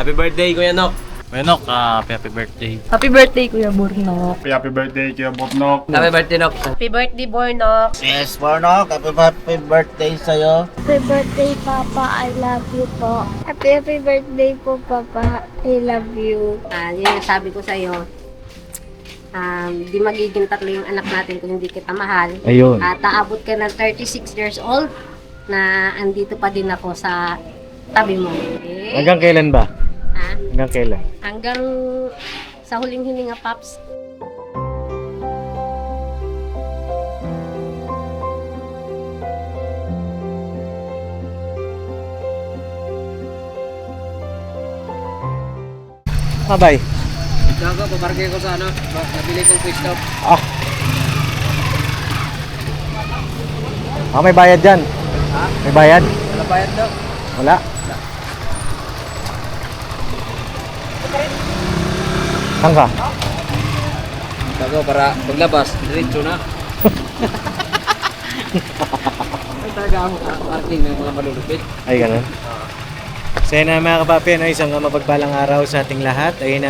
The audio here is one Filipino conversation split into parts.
Happy birthday, Kuya Nok. Kuya Nok, happy birthday. Happy birthday, Kuya Bornok. Happy birthday, Kuya Bornok. Happy birthday, Nok. Happy birthday, Bornok. Yes, Bornok, happy birthday sa'yo. Happy birthday, Papa. I love you po. Happy birthday po, Papa. I love you. Yun yung sabi ko sa'yo. Di magiging tatlo yung anak natin kung hindi kita mahal. Ayun. At aabot ka ng 36 years old na andito pa din ako sa tabi mo. Okay? Hanggang kailan ba? Ha? Hanggang kailan? Hanggang sa huling hininga, Paps. Bye. Gago, paparke ko sa ano. Nabili kong quiz stop. May bayad dyan. Ha? May bayad? Wala bayad daw. Wala. Saan ka? Gago, para paglabas, diretso na. Ay, talaga ako parking ng mga malulupit. Ay, ganun. So yun na mga kapapi, isang mapagpalang araw sa ating lahat. Ayun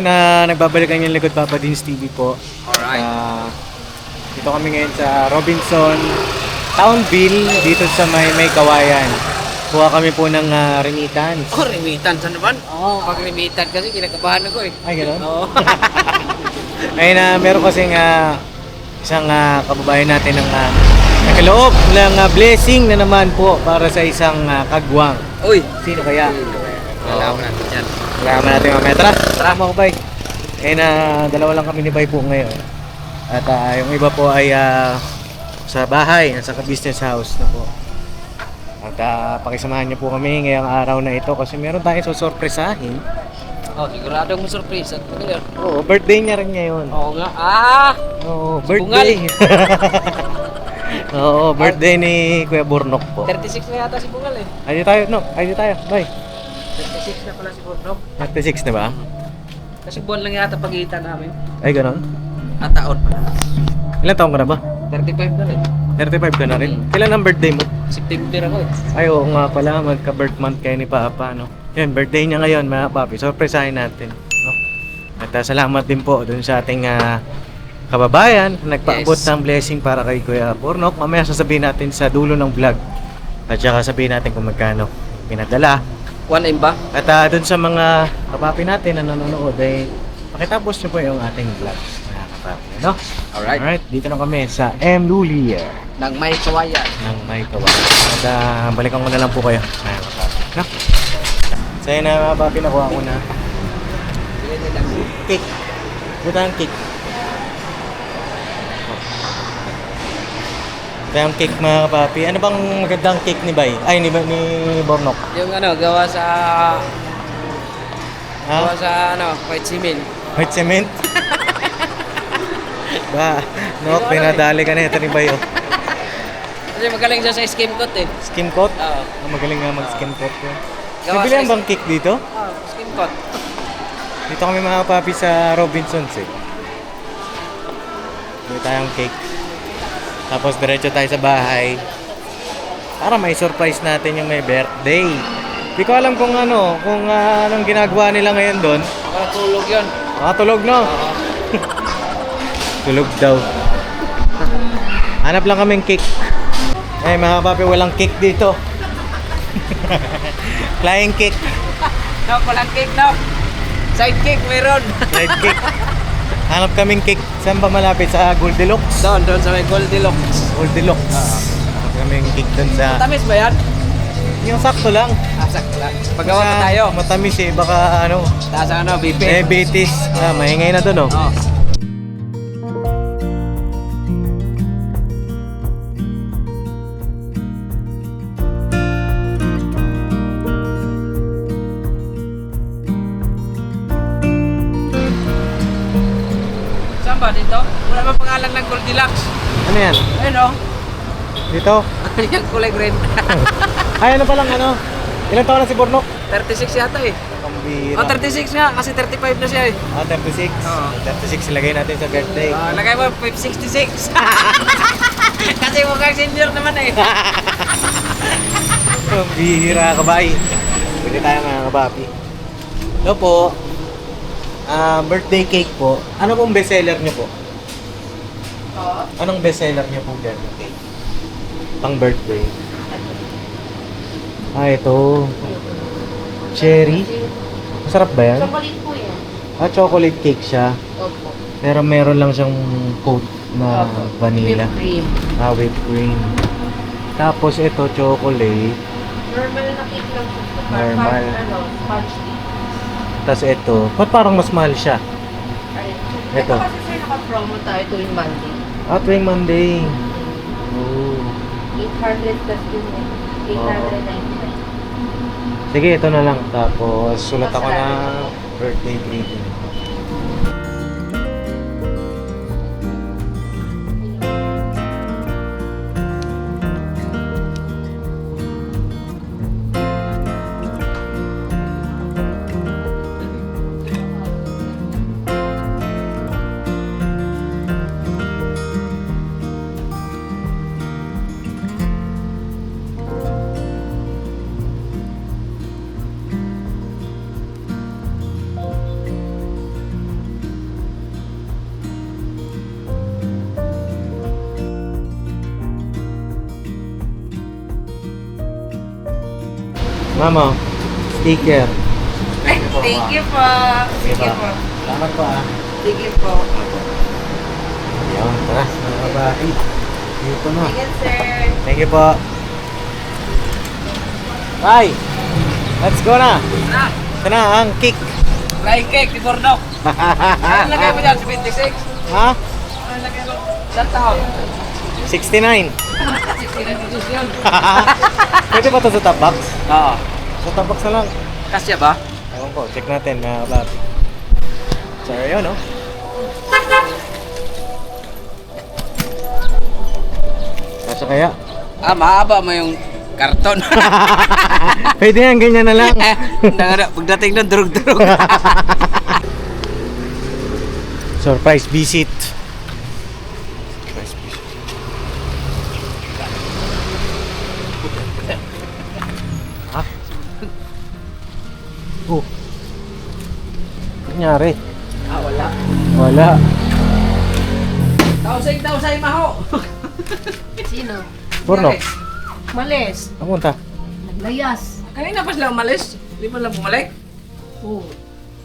na nagbabalikan yung likod Papa Dean's TV po. Alright. Dito kami ngayon sa Robinson Townville, dito sa may Kawayan. Kuha kami po ng remittance. Oh, remittance ano naman? Oo. Pag remittance kasi, kinakabahan ako eh. Ay, gano'n? Oo. Ayun meron kasing isang kababayan natin ng nakaloob ng blessing na naman po para sa isang kagwang. Uy! Sino kaya? Alam natin dyan. Kailangan natin mamaya. Tara mo ko, Bay. Ayun dalawa lang kami ni Bay po ngayon. At yung iba po ay sa bahay, sa business house na po. At pakisamahan niyo po kami ngayong araw na ito kasi meron tayong susurpresahin. Oh, sigurado akong surprise. At ano yun? Oo, birthday niya rin ngayon. Oo nga. Ah! Oo, birthday. Oo, birthday ni Kuya Bornok po. 36 na yata si Bungal eh. Ayun tayo, no? Ayun tayo, Bay. 36 na pala si Bungal. 36 na ba? Kasi buwan lang yata pagitan namin. Ay, ganon. At taon. Ilan taong ka na ba? 35 na rin. 35 ka na rin? Kailan ang birthday mo? September ako eh. Ay, oo nga pala, magka-birth month kayo ni Papa, no? Yun, birthday niya ngayon, mga papi. Surpresahin natin, no? At salamat din po dun sa ating kababayan na nagpaabot Yes. ng blessing para kay Kuya Bornok. Mamaya sasabihin natin sa dulo ng vlog. At saka sabihin natin kung magkano pinadala. 1M ba? At dun sa mga kapapi natin na nanonood, ay pakitapos nyo po yung ating vlog, mga kapapi, no? Alright. Alright, dito na kami sa M. Lulier Nang may kawayan. ng may kawan. At balikan ko na lang po kayo, mga kapapi, no? So yun na mga kapapi, nakuha ko na cake. Ito ang cake. Ito ang cake, mga kapapi. Ano bang magandang cake ni Bay? Ay, ni Bornok. Yung ano, gawa sa Ha? white cement. White cement? Ba, no, pinadali ka na ito ni Bay, oh. Kasi magaling siya sa skim coat eh. Skin coat? Oo. Magaling nga mag-skin coat yun. Gawa Nabili sa ang bang cake dito? Skim coat. Dito kami mga kapapi sa Robinsons eh. Bili tayong cake. Tapos diretso tayo sa bahay. Para may surprise natin yung may birthday. Di ko alam kung anong ginagawa nila ngayon doon. Tulog yun. Tulog no? Tulog daw. Hanap lang kaming cake. Ay mga kapapi, walang cake dito. Flying cake. No, walang cake no. Side cake meron. Side cake. Hanap kaming cake. Saan ba malapit? Sa Goldilocks? Doon sa may Goldilocks. Goldilocks. Hanap kaming cake doon sa... Tamis ba yan? Yung sakto lang. Sakto lang. Pagawa pa tayo. Matamis eh. Baka Taas ang BP. diabetes. Maingay na doon oh. Oh. Saan ba dito? Wala ba pangalan ng Goldilocks? Ano yan? Ayun oh. Dito? Yung kulay green. Ay ano palang Ilan taon na si Bornok? 36 yata eh. Pambira. Oh, 36 nga kasi 35 na siya eh. 36. Oo. 36 ilagay natin sa birthday. Lagay mo 566. Kasi mukhang senior naman eh. Pambira ka ba? Pwede tayo mga kapapi. Ito po, birthday cake po. Ano pong bestseller niyo po? Anong bestseller niyo po dyan? Cake? Pang birthday. Ito. Cherry. Masarap ba yan? Chocolate po yan. Chocolate cake siya. Opo. Pero meron lang siyang coat na vanilla. Whipped cream. Whipped cream. Tapos ito, chocolate. Normal na cake lang po. Normal. Sponge cake. Tapos ito, ba't parang mas mahal siya? Ito. Kasi sir, naka-promo tayo tuwing Monday. Tuwing Monday. Oh. 800 plus din eh. 899. Sige, ito na lang. Tapos, sulat ako na birthday greeting. Mama, sticker. Thank you po. Sige po. Salamat po Sige po. Yan, tara. Mga babae. Dito na. Sige sir. Thank you po. Bye! Let's go na! Na, Ito na ang cake. fry cake ni Burnok. Ano lagay mo dyan? 76? Ha? Ano lagay mo? Saan taon? 69. 69 yun. Pwede ba ito sa top box? Oo. Sa top box na lang. Kasya ba? Ewan ko, check natin mga kababi. So, yun, no? Kasi kaya? Mahaba mo yung karton. Pwede yan, ganyan na lang. Pagdating nun, durug-durug. Surprise visit. Surprise visit. Ha? Oh. Ano nangyari? Wala. Wala. Tausay maho. Sino? Porno. Malis. Namunta. Naglayas. Kanina pa sila umalis. Di ba lang bumalik? Oo.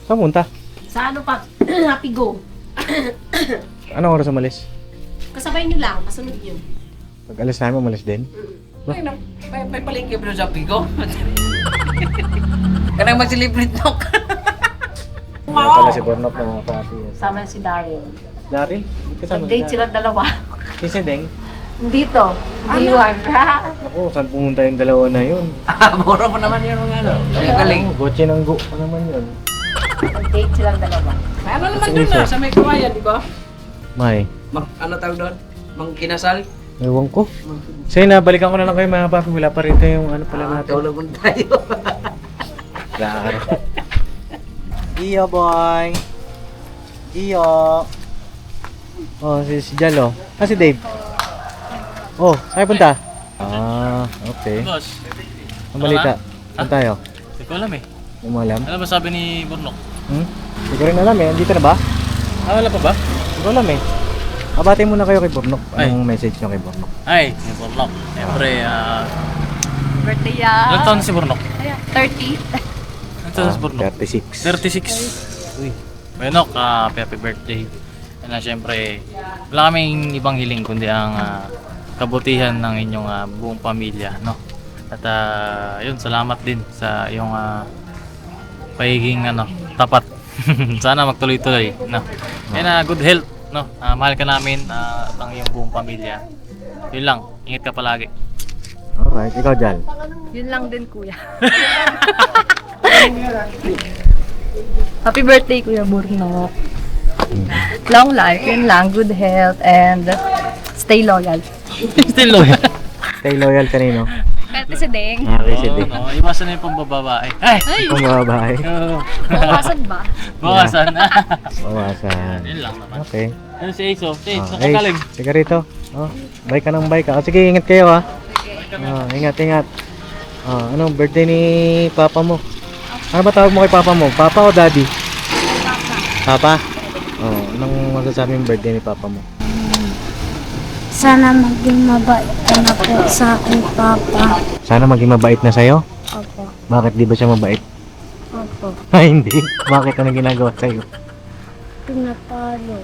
Saan punta? Sa ano pa? Happy Go. Anong oras umalis? Kasabay nyo lang. Kasunod nyo. Pag alis namin, umalis din. May palengke ba sa Pico? Kanang magsiliprit nok. Ano pala si Bornok na mga papi. Sama si Daryl. Daryl? Kasama Nag-date sila dalawa. Si Deng? Dito. Diwan. Ako, saan pumunta yung dalawa na yun? Mura pa naman yun mga ano. Galing. Gotche ng go pa naman yun. Nag-date silang dalawa. May ano naman doon na, sa may kawayan, di ba? May. Ano tawag doon? Mang kinasal? Ewan ko. Sige na, balikan ko na lang kayo mga papi. Wala pa rin yung ano pala natin. Tulog muna tayo. Claro. Iyo boy. Iyo. Oh, si Jalo. Si Dave. Oh, saan punta? Okay. Boss, Ang balita. Saan tayo? hindi ko alam eh. Hindi mo alam? Ano ba sabi ni Burnok? Hindi ko rin alam eh. Andito na ba? Wala pa ba? Hindi ko alam eh. Abati muna kayo kay Burnok. Ay. Anong message nyo kay Burnok? Ay, ni Burnok. Siyempre, Birthday ilang taon na si Burnok? 30. Ilang taon na si Burnok? 36. 36. Uy. Burnok, happy birthday. Na siyempre, wala kaming ibang hiling kundi ang kabutihan ng inyong buong pamilya, no? At yun, salamat din sa iyong pagiging tapat. Sana magtuloy-tuloy, no? And good health, no? Mahal ka namin at ang iyong buong pamilya. Yun lang, ingat ka palagi. Alright, ikaw Jal. Yun lang din, kuya. Happy birthday, Kuya Burnok. Long life, yun lang. Good health and stay loyal. Still loyal. Stay loyal kanino? Kahit si Deng. Okay, si Dave. No, iwasan na yung pambababae. Ay! Kung mababae. Bawasan ba? Bawasan. Bawasan. Yun lang naman. Okay. Ano si Ace? Oh, si Ace, Ace, nakagaling. sige rito. Bike ka ng bike. Sige, ingat kayo ha. Ingat, ingat. Anong birthday ni papa mo? Ano ba tawag mo kay papa mo? Papa o daddy? Papa? Anong masasabi yung birthday ni papa mo? Sana maging mabait ka na po sa akin, Papa. Sana maging mabait na sa'yo? Opo. Bakit di ba siya mabait? Opo. Ay, hindi. Bakit ano ginagawa sa'yo? Pinapalo.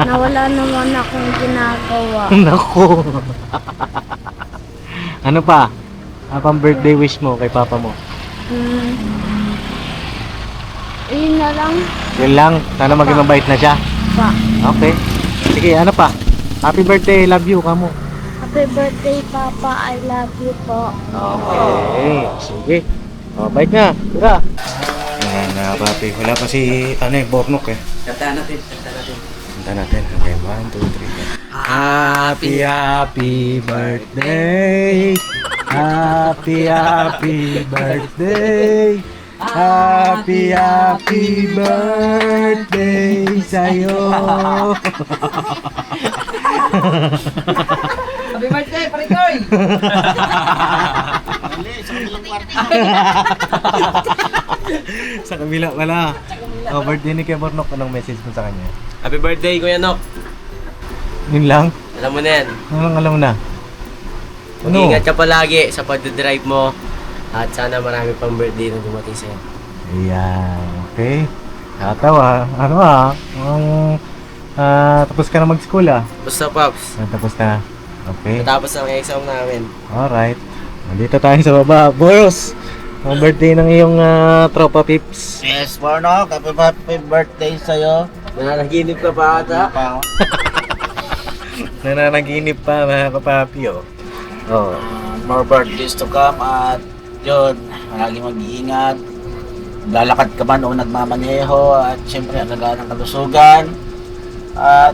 Nawala naman akong ginagawa. Naku! Ano pa? Ano pang birthday wish mo kay papa mo? Yun na lang, Yun lang. Sana maging mabait na siya. pa. Okay. Sige, ano pa? Happy birthday, love you, kamo. Happy birthday, Papa. I love you po. Okay, sige. Bait nga, tira. Ayan na, papi. Wala pa si, Bornok eh. Kanta natin, kanta natin. Kanta natin. Okay, 1, 2, 3. Happy birthday. Happy birthday. Happy birthday sa'yo. Happy birthday, Parikoy! Sa kabila pala. Birthday ni Kuya Bornok. Anong message mo sa kanya? Happy birthday, Kuya Nok. Yun lang? Alam mo na yan. Anong alam na? Ano? Mag-iingat ka palagi sa pagdadrive mo. At sana marami pang birthday na dumating sa'yo. Ayan, okay. Nakatawa. Tapos ka na mag-school Basta, Pops. Tapos na. Okay. Natapos ang exam namin. Alright. Nandito tayo sa baba. Boss! Ang birthday ng iyong tropa pips. Yes, Bornok. Happy birthday sa'yo. Nananaginip ka pa ata. Nananaginip pa mga kapapi, More birthdays to come at yun, palagi mag-iingat. Lalakad ka man o nagmamaneho at syempre alagaan ng kalusugan at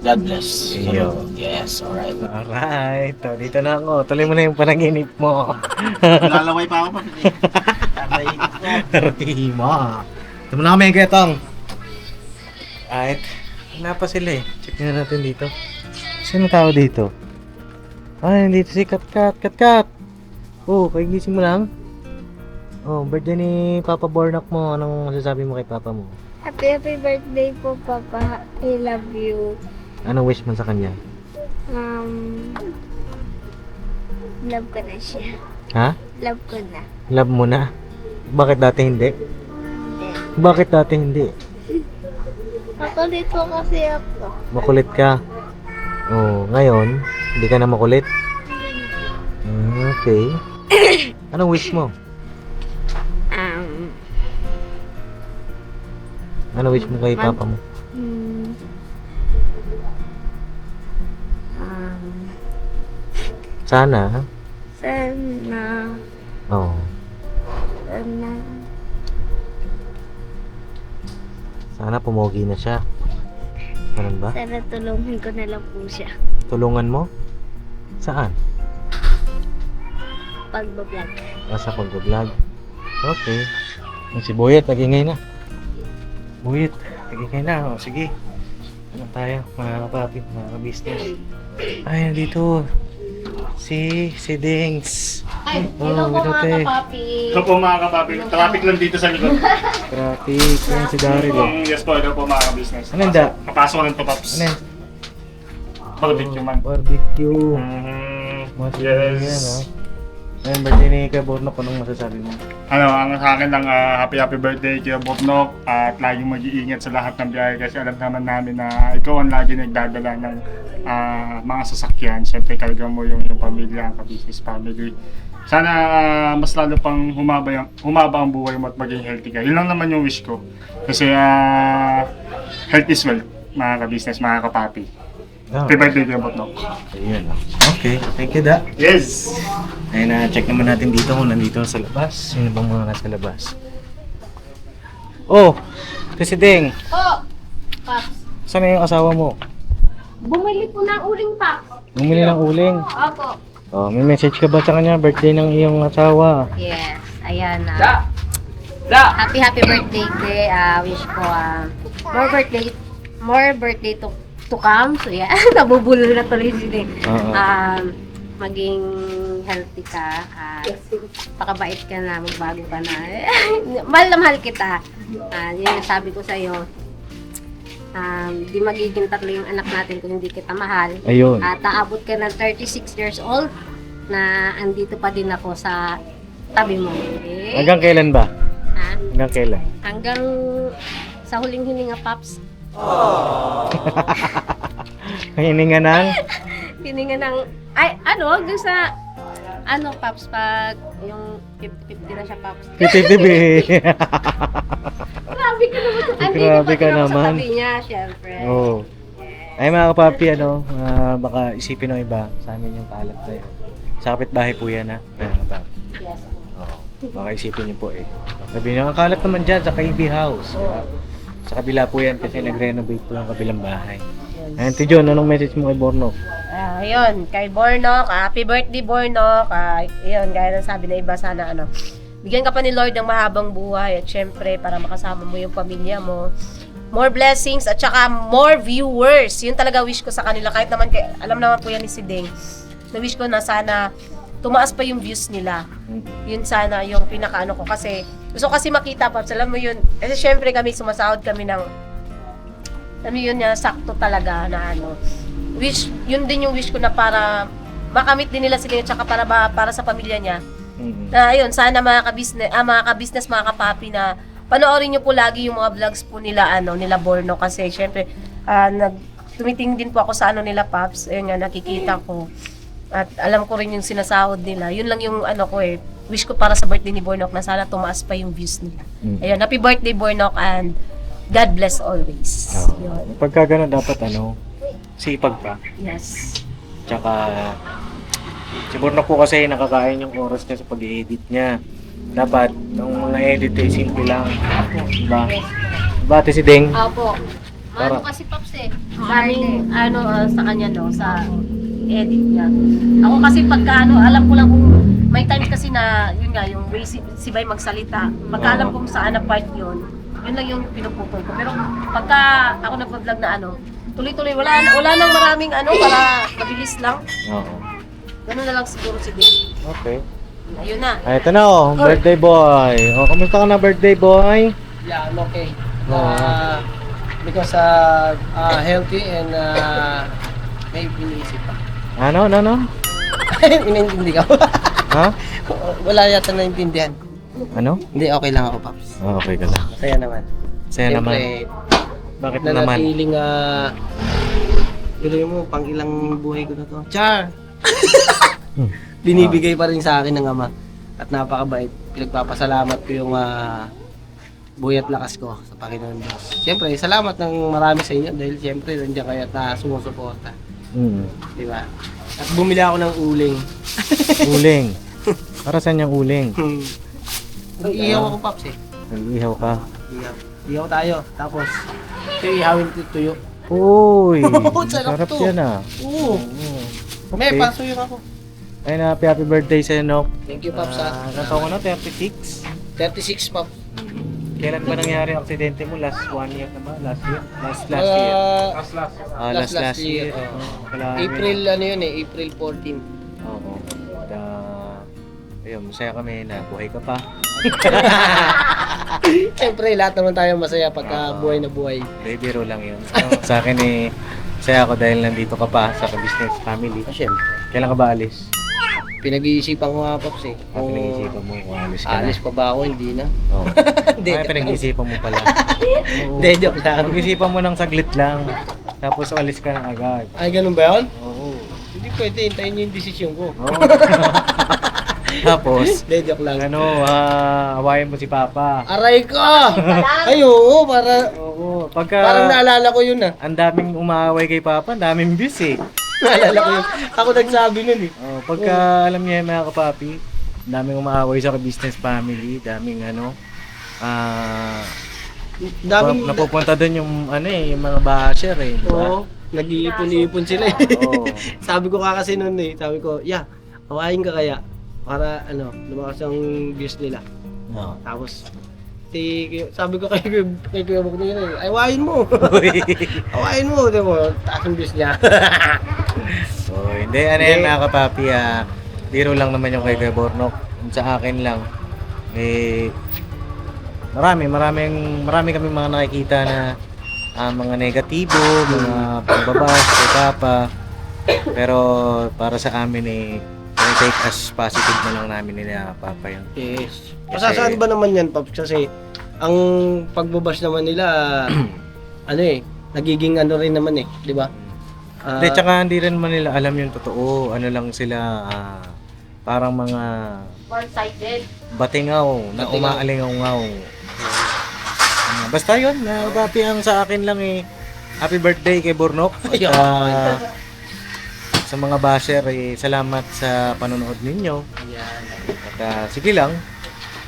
God bless. Iyo. Yes, alright. Alright. Dito na ako. Tuloy mo na yung panaginip mo. Lalaway pa ako pa. Rima. Ito muna kami, Getong. Alright. Wala pa sila eh. Check na natin dito. Sino tao dito? Ay, nandito si Katkat. Katkat! Kagising mo lang? Birthday ni Papa Bornok mo. Anong masasabi mo kay Papa mo? Happy birthday po, Papa. I love you. Anong wish mo sa kanya? Love ko na siya. Ha? Love ko na. Love mo na? Bakit dati hindi? Hindi. Bakit dati hindi? Makulit po kasi ako. Makulit ka? Ngayon, hindi ka na makulit? Okay. Anong wish mo? Ano wish mo kay Papa mo? Sana? Sana. Oo. Sana. Sana pumogi na siya. Ganun ba? Sana tulungan ko na lang po siya. Tulungan mo? Saan? Pagbablog. Sa pag-vlog. Okay. Si Boyet, nagingay na. Boyet, nagingay na. Sige. Ano tayo, mga kapapi, mga ka-business. Ay, nandito. Si Dings. Ay, hello po mga kapapi. Ito po mga kapapi. Traffic lang dito sa likod. Traffic. Yan si Daryl. Yes po, ito po mga business. Ano yun, Da? Papasok lang to, Pops. Ano yan? Barbecue man. Barbecue. Yes. Yan, Ayun, birthday ni Kuya Bornok, anong masasabi mo? Ang sa akin lang, happy birthday Kuya Bornok at laging mag-iingat sa lahat ng biyahe kasi alam naman namin na ikaw ang lagi nagdadala ng mga sasakyan. Siyempre karga mo yung pamilya, ang ka-business family. Sana mas lalo pang humaba ang buhay mo at maging healthy ka. Yun lang naman yung wish ko. Kasi health is wealth, mga ka-business, mga kapapi. Happy birthday Kuya Bornok. Ayun. Okay, thank you, Da. Yes! Ayun, check naman natin dito kung nandito sa labas. Sino bang mga nasa labas? Presideng. Paps. Saan na yung asawa mo? Bumili po ng uling, Paps. Bumili ng uling. Opo. May message ka ba sa kanya? Birthday ng iyong asawa. Yes, ayan na. Da! Da! Happy birthday day. Wish ko more birthday to come. So yeah, nabubulol na tuloy si Ding. Oo. Maging healthy ka, pakabait ka na, magbago ka na. Mahal na mahal kita. Yun yung sabi ko sa'yo. Di magiging tatlo yung anak natin kung hindi kita mahal. Ayun. At aabot ka ng 36 years old na andito pa din ako sa tabi mo. Okay? Hanggang kailan ba? Ha? Hanggang kailan? Hanggang sa huling hininga, Paps. Hininga ng? Hininga ng, hanggang sa, Paps, pag yung 50-50 na siya, Paps. Titibi. Grabe ka naman. Andito Grabe pa ka din ako sa naman. tabi niya, syempre. Oo. Ay mga kapapi, baka isipin ng iba sa amin yung kalat na yun. Sa kapitbahay po yan, ha? Mga kapapi. Yes. Oo. Baka isipin niyo po eh. Sabi niyo, ang kalat naman dyan sa KB House. Sa kabila po yan kasi nag-renovate po yung kabilang bahay. Ayun, Tijon, anong message mo kay Bornok? Ayun, kay Bornok, happy birthday Bornok. Ayun, gaya ng sabi na iba, sana bigyan ka pa ni Lord ng mahabang buhay at syempre para makasama mo yung pamilya mo. More blessings at saka more viewers. Yun talaga wish ko sa kanila. Kahit naman, alam naman po yan ni si Ding. Na wish ko na sana tumaas pa yung views nila. Yun sana yung pinakaano ko. Kasi gusto kasi makita pa. Alam mo yun. Kasi syempre kami sumasahod kami ng yun na sakto talaga na wish, yun din yung wish ko na para makamit din nila sila yun tsaka para sa pamilya niya. Na ayun, sana mga ka-business, mga kapapi na panoorin niyo po lagi yung mga vlogs po nila nila Borno kasi syempre tumitingin din po ako sa nila Paps. Ayun nga nakikita ko. At alam ko rin yung sinasahod nila. Yun lang yung wish ko para sa birthday ni Bornok na sana tumaas pa yung views nila. Ayun, happy birthday Bornok and God bless always. Yun. Pagka gano'n dapat sipag pa. Yes. Tsaka si Bornok po kasi nakakain yung oras niya sa pag-i-edit niya. Dapat yung mga edit ay simple lang. Diba? Bate si Ding. Opo. Para- Kasi, Paps Daming sa kanya sa edit niya. Ako kasi pagka alam ko lang kung may times kasi na yun nga yung way si Bay magsalita. Pagka alam kung saan na part yun lang yung pinuputol ko. Pero pagka ako nag-vlog na tuloy-tuloy wala nang maraming para mabilis lang. Oo. Ganun na lang siguro si Ding. Okay. Ayun na. Ay, ito na birthday boy. Kamusta ka na birthday boy? Yeah, I'm okay. Oo. Because healthy and may iniisip pa. Ano? Inintindi ka. Ha? Wala yata naintindihan. Ano? Hindi, okay lang ako, Paps. Okay ka lang. Masaya naman. Saya naman. Bakit na naman? Nanatiling, tuloy mo, pang ilang buhay ko na to. Char! Binibigay pa rin sa akin ng Ama. At napakabait. Pinagpapasalamat ko yung buhay at lakas ko sa Panginoon Diyos. Siyempre, salamat ng marami sa inyo dahil siyempre nandiyan kayo at sumusuporta. Di ba? At bumili ako ng uling. Uling. Para saan yung uling? Nag-ihaw ako, Paps eh. Nag-ihaw ka. Ihaw tayo. Tapos, ito ihawin tuyo. Uy! Sarap Sarap to. yan Oo. May Okay. pasuyo ako. Ayun na, happy birthday sa'yo, Nok. Thank you, Paps. Ilan taon ka na? 36? 36, Paps. Kailan ba nangyari ang aksidente mo? Last 1 year na ba? Last year? Last year? Last year. April, April 14. Oo. Ayun, masaya kami na buhay ka pa. Siyempre, lahat naman tayo masaya pagka buhay na buhay. Biro lang yun. Sa akin masaya ako dahil nandito ka pa sa business family. Siyempre. Kailan ka ba alis? Pinag-iisipan ko nga, Paps eh. Pinag-iisipan mo kung alis ka na. Alis pa ba ako? Hindi na. Oo. Ay, pinag-iisipan mo pala. Oo. Hindi, joke lang. Pag-isipan mo ng saglit lang. Tapos alis ka na agad. Ay, ganun ba yun? Oo. Hindi pwede, hintayin niyo yung desisyon ko. Oo. Tapos, Hindi, joke lang. hawayin mo si Papa. Aray ko! Ay, oo, Oo. Pagka, parang naalala ko yun ah. ang daming umaaway kay Papa, ang daming views eh. Naalala ko yun. Ako nagsabi nun eh. Pagka alam niya mga kapapi, daming umaaway sa business family, daming napupunta doon yung yung mga basher eh, di ba? Oo, nag-iipon-iipon sila eh. Oo. Sabi ko kasi nun eh, sabi ko, hawain ka kaya para lumakas ang views nila. Oo. Tapos, sabi ko kay Kuya Bok na yun eh, awayin mo. Awayin mo, di mo, taas ang views niya. So, hindi, ano yan mga kapapi, biro lang naman yung kay Kuya Bornok. Yung sa akin lang, marami kami mga nakikita na mga negatibo, mga pangbabash, kay Papa. Pero para sa amin take as positive na lang namin nila Papa yun. Yes. Masasaan ba naman yan, Pops? Kasi ang pagbabash naman nila, nagiging rin naman eh, di ba? Hindi, tsaka hindi rin man nila alam yung totoo. Ano lang sila, parang mga One-sided. batingaw na umaalingaw-ngaw. Basta yun, papi, ang sa akin lang happy birthday kay Bornok. At, sa mga basher, salamat sa panonood ninyo. At sige lang,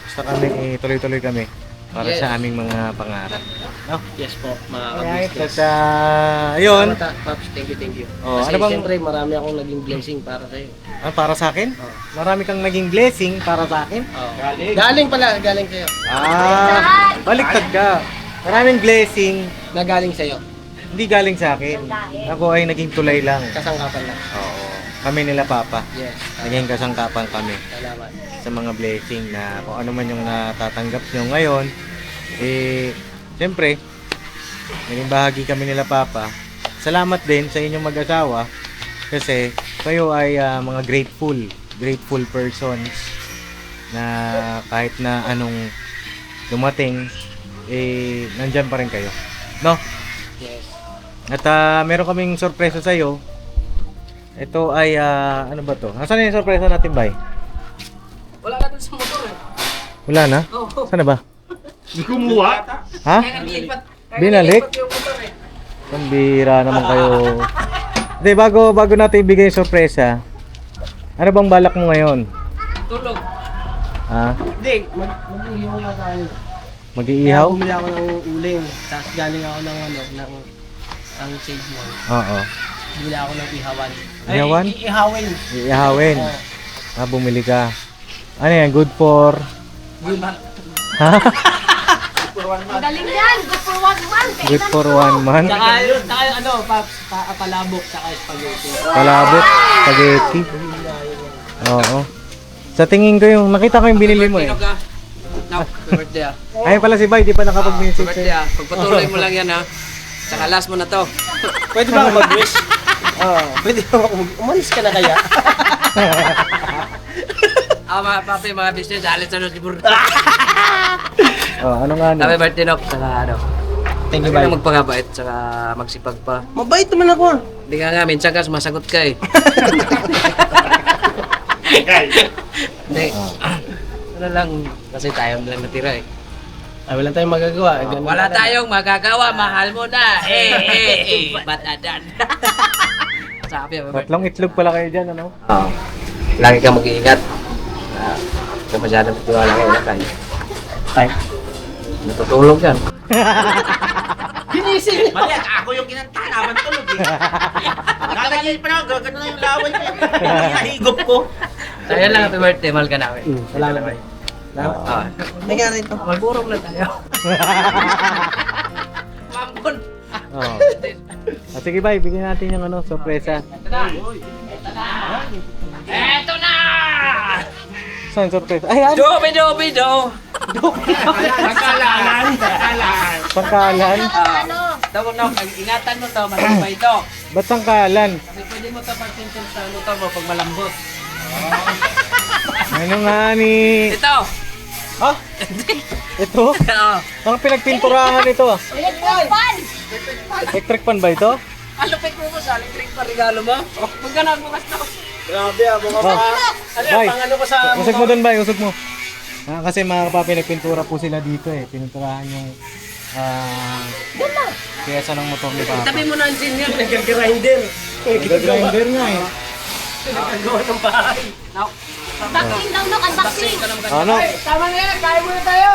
basta kami, tuloy-tuloy kami para sa aming mga pangarap. No? Yes po, mga Alright, kabisnes. at ayun. Pops, thank you. Oh, Kasi ano bang- siyempre, marami akong naging blessing para sa'yo. Para sa akin? Marami kang naging blessing para sa akin. Galing sa'yo. Baliktad ka. Maraming blessing Na galing sa'yo. hindi galing sa akin. Ako ay naging tulay lang. Kasangkapan lang. Oo. Kami nila Papa. Yes. Naging kasangkapan kami Salamat. sa mga blessing na kung ano man yung natatanggap nyo ngayon. Siyempre, naging bahagi kami nila Papa. Salamat din sa inyong mag-asawa kasi kayo ay mga grateful persons na kahit na anong dumating, nandyan pa rin kayo. No? Yes. At meron kaming sorpresa sa iyo. Ito ay ano ba to? Nasaan yung sorpresa natin, Bay? Wala na dun sa motor eh. Wala na? Saan na ba? Hindi kumuha. Ha? Binalik? Pambira naman kayo. Hindi, bago natin ibigay yung sorpresa, ano bang balak mo ngayon? Tulog. Ha? Hindi, mag-iihaw na tayo. Mag-iihaw? Bumili ako ng uling. Tapos galing ako ng Sage Mall. Oo. Bumili ako ng ihawan. Ihawan? Ihawin. Iihawin. Bumili ka. Ano yan? Good for... Good man. Ha? Magaling yan! Good for 1 month! Good for 1 month? Saka Paps, palabok, saka spaghetti. Palabok, spaghetti. Oo. Sa tingin ko yung, nakita ko yung binili mo eh. No, birthday Ayun pala si Bay, di pa nakapag-message eh. Pagpatuloy mo lang yan ha. Saka last mo na to. Pwede ba ako mag-wish? Pwede ba ako umalis ka na kaya? Mga papi, mga business, alis na si Burda. Ano nga Happy birthday, Nok. Saka Thank you, Bay. Bay. Magpakabait, saka magsipag pa. Mabait naman ako. Hindi nga, minsan ka sumasagot ka eh. Hindi. Ano lang, kasi tayo lang natira eh. Ay, wala tayong magagawa. Wala tayong magagawa, mahal mo na. Batadan. Sabi, Tatlong itlog pala kayo dyan, ano? Oo. Lagi kang mag-iingat. Huwag ka masyadong tiwala kayo na kayo. Ay. Natutulog yan. Ginising! Mali, ako yung kinanta, naman tulog eh. Lalagyan pa na, gagano na yung laway ko. Higop ko. Kaya lang, happy birthday, mahal ka namin. Salamat, Bay. Teka rito. Magburog na tayo. Mampun. Oo. Sige, Bay, bigyan natin yung sorpresa. Eto na! Saan sorpresa? Ay, ano? Dobi-dobi-do! Pagkalaan! Sangkalan? Tawag na, ingatan mo to, matibay to. Ba't sangkalan? Kasi pwede mo to pagtintin sa motor mo pag malambot. Ano nga ni... Ito! Ha? Ito? Oo. Ang pinagpinturahan ito ah. Electric fan! Electric pan ba ito? Alupit mo mo sa electric pa regalo mo. Huwag ka na bukas na. Grabe mga Oh. Ano Bay, yan, pang ano ko sa... usog mo doon, Bay, usog mo. Kasi mga kapapi, nagpintura po sila dito eh. Pininturahan yung piyesa ng motor ni Papa. Tabi mo na ang engineer, nag-grinder. Nag-grinder nga eh. Nagagawa ng bahay. Unboxing daw, Nok! Unboxing! Ano? Tama na yan, kaya muna tayo.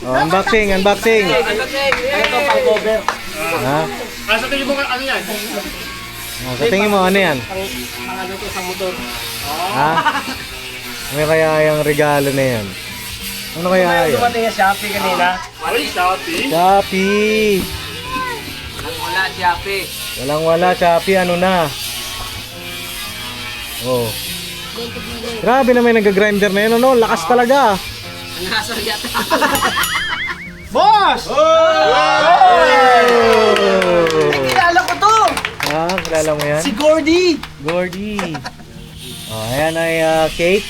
Unboxing. Ito, pang cover. Ha? Sa tingin mo, ano yan? Sa tingin mo, ano yan? Mga luto sa motor. Ha? May kaya yung regalo na yan? Ano kaya yan? Dumating yung Shopee kanina. Shopee! Wala Shopee. Walang wala, Shopee, ano na? Oh. Grabe naman yung nag-grinder na yun, ano? Lakas talaga. Nasa yata. Boss! Kilala ko to! Ah, kilala mo yan? Si Gordy! Gordy. Oh, ayan ay cake.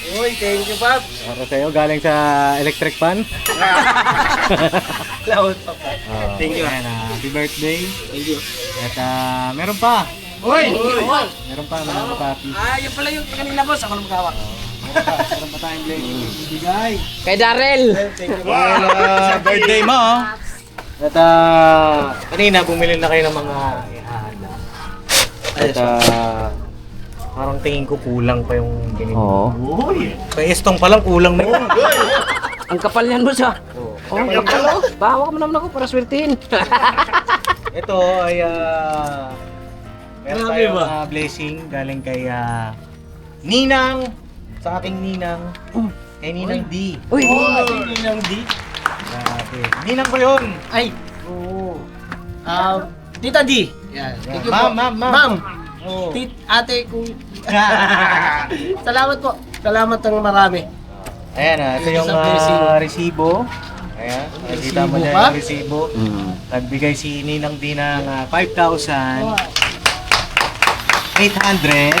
Uy, thank you, Pap. Para sa'yo, galing sa electric fan. Laot pa. Oh, Thank you. Ayan, happy birthday. Thank you. At meron pa. Uy! Meron pa, mga papi. Yun pala yung kanina, boss. Ako na magkawak. Meron pa tayong blessing. Ibigay. Kay Darrell! Birthday mo. At kanina bumili na kayo ng mga ihahanda. At parang tingin ko kulang pa yung ganito. Oo. Sa estong pa lang kulang na yun. Ang kapal niyan, boss, ha? Oh, ang kapal, oh. Bawa ka mo naman ako para swertihin. Ito ay meron Grabe tayong ba? blessing galing kay Ninang, sa aking Ninang, kay Ninang D. Uy, Ninang D. Grabe. Ninang ko yun. Ay! Oo. Tita D. Yan. Thank you po. Ma'am. Ma'am. Oo. Ate, kung... Salamat po. Salamat ng marami. Ayan ito yung Sa blessing. resibo. Ayan, nakikita mo Resibo dyan pa? yung resibo. Nagbigay si Ninang D ng 5,800.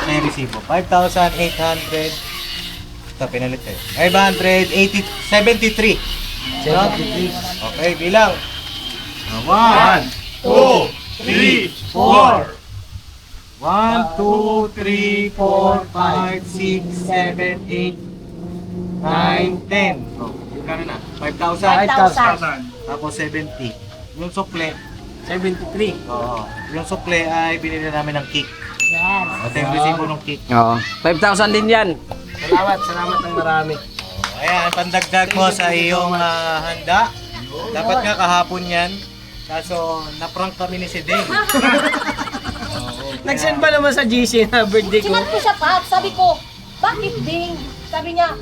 May resibo. 5,800. Ito, pinalit kayo. 573. 73. Okay, bilang. 1, 2, 3, 4. 1, 2, 3, 4, 5, 6, 7, 8, 9, 10. Oh, kano na? 5,000. 5,000. Tapos 70. Yung sukle, 73. oo. Yung sukle ay binili namin ng cake. Yes. Ito yung resibo ng cake. Oo. 5,000 din yan. Salamat ng marami. Ayan, pandagdag mo sa iyong handa. Dapat nga kahapon yan. Kaso, naprank kami ni si Deng. Nag-send ba naman sa GC na birthday ko? Sinat ko siya, Pap. Sabi ko, bakit ding? Sabi niya,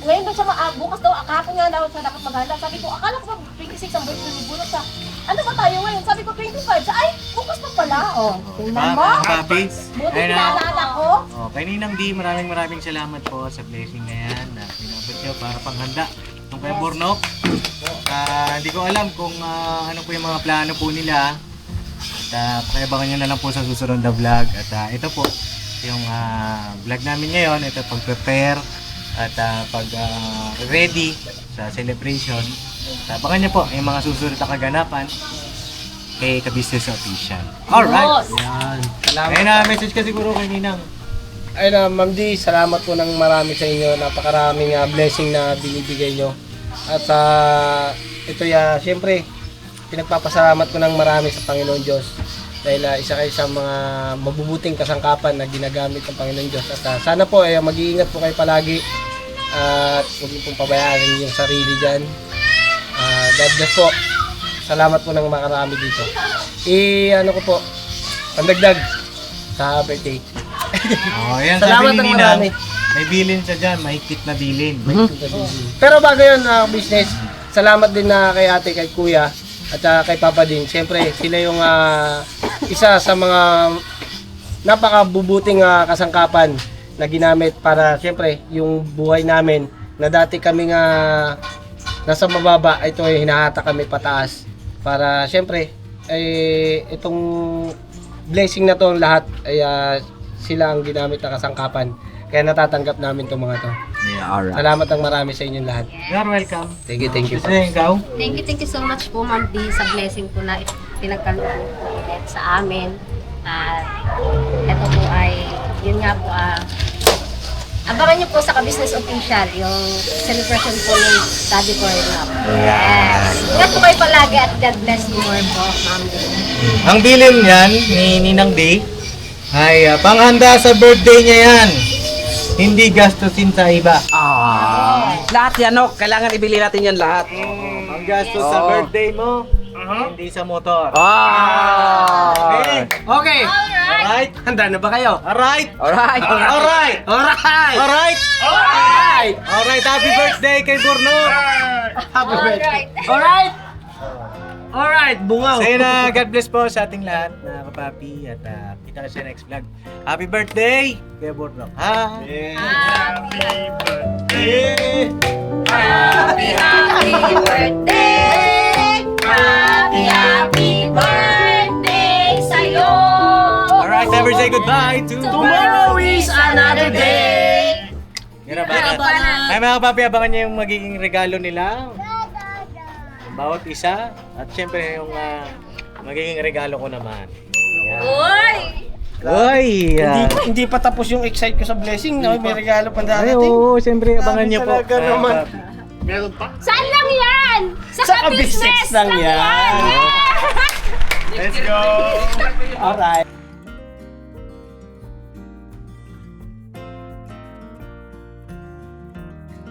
ngayon daw siya bukas daw, kahapon nga daw siya nakapaganda. Sabi ko, akala ko ba 26 ang birthday ni Bunot sa, ano ba tayo ngayon? Sabi ko 25. Sa, ay, bukas pa pala. Oh, tingnan mo. Papi. Buti pinaalala ko. Oh, kay Ninang D, maraming salamat po sa blessing na yan na pinabot nyo para panghanda nung kay Bornok. Hindi ko alam kung ano po yung mga plano po nila. At pakiabangan nyo na lang po sa susunod na vlog. At ito po yung vlog namin ngayon. Ito pag-prepare at pag-ready sa celebration. Abangan nyo po yung mga susunod na kaganapan kay Ka-Business Official. Alright! Yan. Salamat. Ayun na, message ka siguro kay Ninang. Ayun na, Ma'am D, salamat po ng marami sa inyo. Napakaraming blessing na binibigay nyo. At ito siyempre, pinagpapasalamat ko ng marami sa Panginoon Diyos. Dahil isa kayo sa mga mabubuting kasangkapan na ginagamit ng Panginoon Diyos. At sana po, mag-iingat po kayo palagi. At huwag niyo pong pabayaan yung sarili dyan. God bless po. Salamat po ng marami dito. Ano ko po, pandagdag sa birthday. Oh, ayan, Salamat sabi ni ng Ninang, marami. may bilin siya dyan, mahigpit na bilin. Pero bago yun, business, salamat din na kay ate, kay kuya, at kay papa din. Siyempre, sila yung isa sa mga napakabubuting kasangkapan na ginamit para, siyempre, yung buhay namin, na dati kami nasa mababa, ito ay hinahata kami pataas. Para, siyempre, itong blessing na to lahat ay sila ang ginamit na kasangkapan. Kaya natatanggap namin itong mga to. Yeah, alright. Salamat ang marami sa inyong lahat. You're welcome. Thank you. Kasi ikaw, Thank you so much po, Ma'am D, sa blessing po na pinagkaloob po ulit sa amin. At ito po ay, yun nga po, abangan niyo po sa Ka-Business Official, yung celebration po ng Daddy Bornok. Yes. Ingat po kayo palagi at God bless you more po, Ma'am D. ang bilin yan ni Ninang D ay panghanda sa birthday niya yan. Hindi gastusin sa iba. Lahat yan, no? Kailangan ibili natin yan lahat. Ang gastos sa birthday mo, hindi sa motor. Okay. Okay. Alright? Handa na ba kayo? Alright? Alright. Alright? Alright. Alright? Alright. Alright! Alright, happy birthday kay Burnok! Happy birthday! Alright! Alright, bungaw! Sa'yo na, God bless po sa ating lahat na kapapi at kita ka sa next vlog. Happy birthday kay Burnok, ha? Happy birthday! Happy birthday! Happy birthday sa'yo! Alright, never say goodbye to Tomorrow is another day! Ay mga kapapi, abangan niyo yung magiging regalo nila. Bawat isa. At syempre yung magiging regalo ko naman. Yan. Uy! Uy! Hindi pa tapos yung excite ko sa blessing, no? May regalo pa Ay, darating. oo, syempre abangan niyo po. Talaga naman. Meron pa? Saan lang yan? Sa Ka-business lang yan. Yeah! Let's go! Alright.